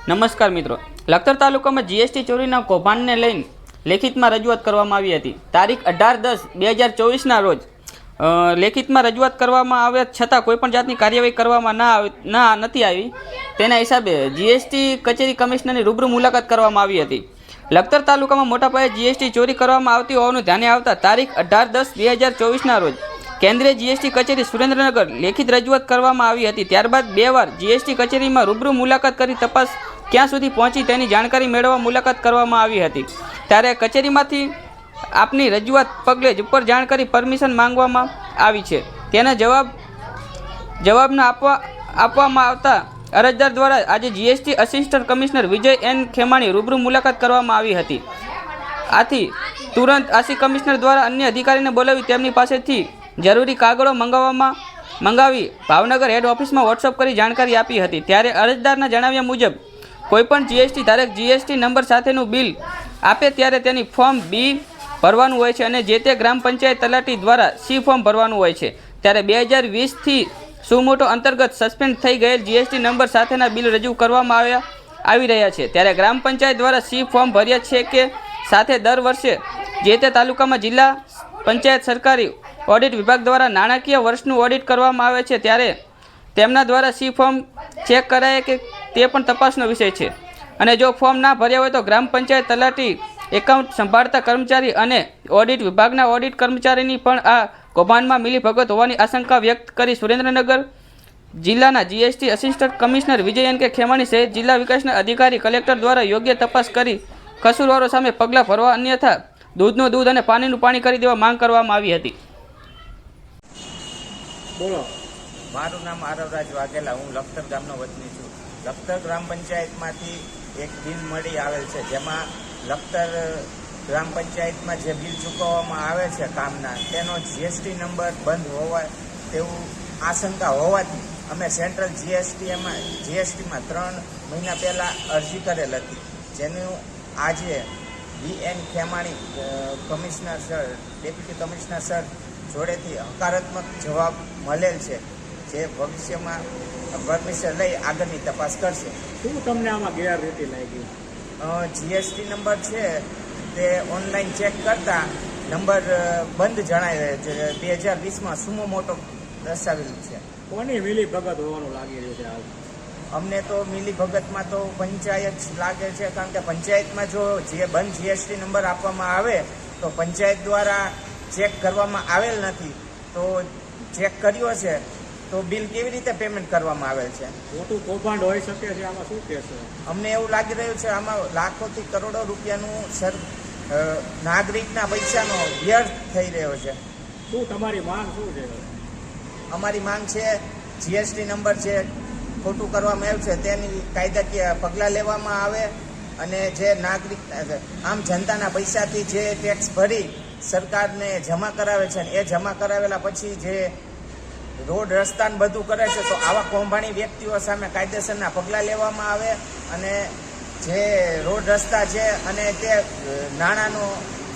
નમસ્કાર મિત્રો, લખતર તાલુકામાં જીએસટી ચોરીના કૌભાંડને લઈને લેખિતમાં રજૂઆત કરવામાં આવી હતી. તારીખ 18/10/2024ના રોજ લેખિતમાં રજૂઆત કરવામાં આવ્યા છતાં કોઈપણ જાતની કાર્યવાહી કરવામાં નથી આવી. તેના હિસાબે જીએસટી કચેરી કમિશનરની રૂબરૂ મુલાકાત કરવામાં આવી હતી. લખતર તાલુકામાં મોટા પાયે જીએસટી ચોરી કરવામાં આવતી હોવાનું ધ્યાને આવતા તારીખ 18/10/2024ના રોજ કેન્દ્રીય જીએસટી કચેરી સુરેન્દ્રનગર લેખિત રજૂઆત કરવામાં આવી હતી. ત્યારબાદ 2 વાર જીએસટી કચેરીમાં રૂબરૂ મુલાકાત કરી તપાસ ક્યાં સુધી પહોંચી તેની જાણકારી મેળવવા મુલાકાત કરવામાં આવી હતી. ત્યારે કચેરીમાંથી આપની રજૂઆત પગલે જ ઉપર જાણ કરી પરમિશન માંગવામાં આવી છે. તેના જવાબના આપવામાં આવતા અરજદાર દ્વારા આજે જીએસટી આસિસ્ટન્ટ કમિશનર વિજય એન ખેમાણી રૂબરૂ મુલાકાત કરવામાં આવી હતી. આથી તુરંત આસી કમિશનર દ્વારા અન્ય અધિકારીને બોલાવી તેમની પાસેથી જરૂરી કાગળો મંગાવી ભાવનગર હેડ ઓફિસમાં વોટ્સઅપ કરી જાણકારી આપી હતી. ત્યારે અરજદારના જણાવ્યા મુજબ કોઈપણ જીએસટી ધારક જીએસટી નંબર સાથેનું બિલ આપે ત્યારે તેની ફોર્મ બી ભરવાનું હોય છે અને જે તે ગ્રામ પંચાયત તલાટી દ્વારા સી ફોર્મ ભરવાનું હોય છે. ત્યારે 2020થી સુમોટો અંતર્ગત સસ્પેન્ડ થઈ ગયેલ જીએસટી નંબર સાથેના બિલ રજૂ કરવામાં આવી રહ્યા છે. ત્યારે ગ્રામ પંચાયત દ્વારા સી ફોર્મ ભર્યા છે કે સાથે દર વર્ષે જે તે તાલુકામાં જિલ્લા પંચાયત સરકારી ઓડિટ વિભાગ દ્વારા નાણાકીય વર્ષનું ઓડિટ કરવામાં આવે છે. ત્યારે તેમના દ્વારા સી ફોર્મ ચેક કરાય કે તે પણ તપાસનો વિષય છે. અને જો ફોર્મ ના ભર્યા હોય તો ગ્રામ પંચાયત તલાટી, એકાઉન્ટ સંભાળતા કર્મચારી અને ઓડિટ વિભાગના ઓડિટ કર્મચારીની પણ આ કૌભાંડમાં મિલીભગત હોવાની આશંકા વ્યક્ત કરી સુરેન્દ્રનગર જિલ્લાના જીએસટી આસિસ્ટન્ટ કમિશનર વિજય એન ખેમાણી સહિત જિલ્લા વિકાસના અધિકારી કલેક્ટર દ્વારા યોગ્ય તપાસ કરી કસૂરવારો સામે પગલાં ભરવા, અન્યથા દૂધનું દૂધ અને પાણીનું પાણી કરી દેવા માંગ કરવામાં આવી હતી. બોલો. મારું નામ આરવરાજ વાઘેલા, હું લખતર ગામનો વતની છું. લખતર ગ્રામ પંચાયતમાંથી એક બિલ મળી આવેલ છે, જેમાં લખતર ગ્રામ પંચાયતમાં જે બિલ ચૂકવવામાં આવે છે કામના, તેનો જીએસટી નંબર બંધ હોવા તેવું આશંકા હોવાથી અમે સેન્ટ્રલ જીએસટીમાં 3 મહિના પહેલાં અરજી કરેલ હતી, જેનું આજે VN Khemani commissioner sir, deputy commissioner sir જોડેથી હકારાત્મક જવાબ મળેલ છે, જે ભવિષ્યમાં પરમિશન લઈ આગળની તપાસ કરશે. શું તમને આમાં ગેરરીતિ લાગી? જીએસટી નંબર છે તે ઓનલાઈન ચેક કરતા નંબર બંધ જણાય છે. 2020માં સુમો મોટો દર્શાવેલું છે. કોની મિલીભગત હોવાનું લાગી રહ્યું છે હાલ? અમને તો મિલીભગતમાં તો પંચાયત લાગે છે, કારણ કે પંચાયતમાં જો જે બંધ જીએસટી નંબર આપવામાં આવે તો પંચાયત દ્વારા ચેક કરવામાં આવેલ નથી, તો ચેક કર્યો છે તો બિલ કેવી રીતે પેમેન્ટ કરવામાં આવેલ છે? મોટું કૌભાંડ હોઈ શકે છે, આમાં શું કહેશો? અમને એવું લાગી રહ્યું છે આમાં લાખોથી કરોડો રૂપિયાનું નાગરિકના પૈસાનો વ્યર્થ થઈ રહ્યો છે. શું તમારી માંગ શું છે? અમારી માંગ છે જીએસટી નંબર છે ખોટું કરવામાં આવ્યું છે તેની કાયદાકીય પગલાં લેવામાં આવે, અને જે નાગરિક આમ જનતાના પૈસાથી જે ટેક્સ ભરી સરકારને જમા કરાવે છે, એ જમા કરાવેલા પછી જે રોડ રસ્તાને બધું કરે છે, તો આવા કૌભાંડી વ્યક્તિઓ સામે કાયદેસરના પગલાં લેવામાં આવે, અને જે રોડ રસ્તા છે અને તે નાણાંનો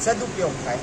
સદુપયોગ થાય.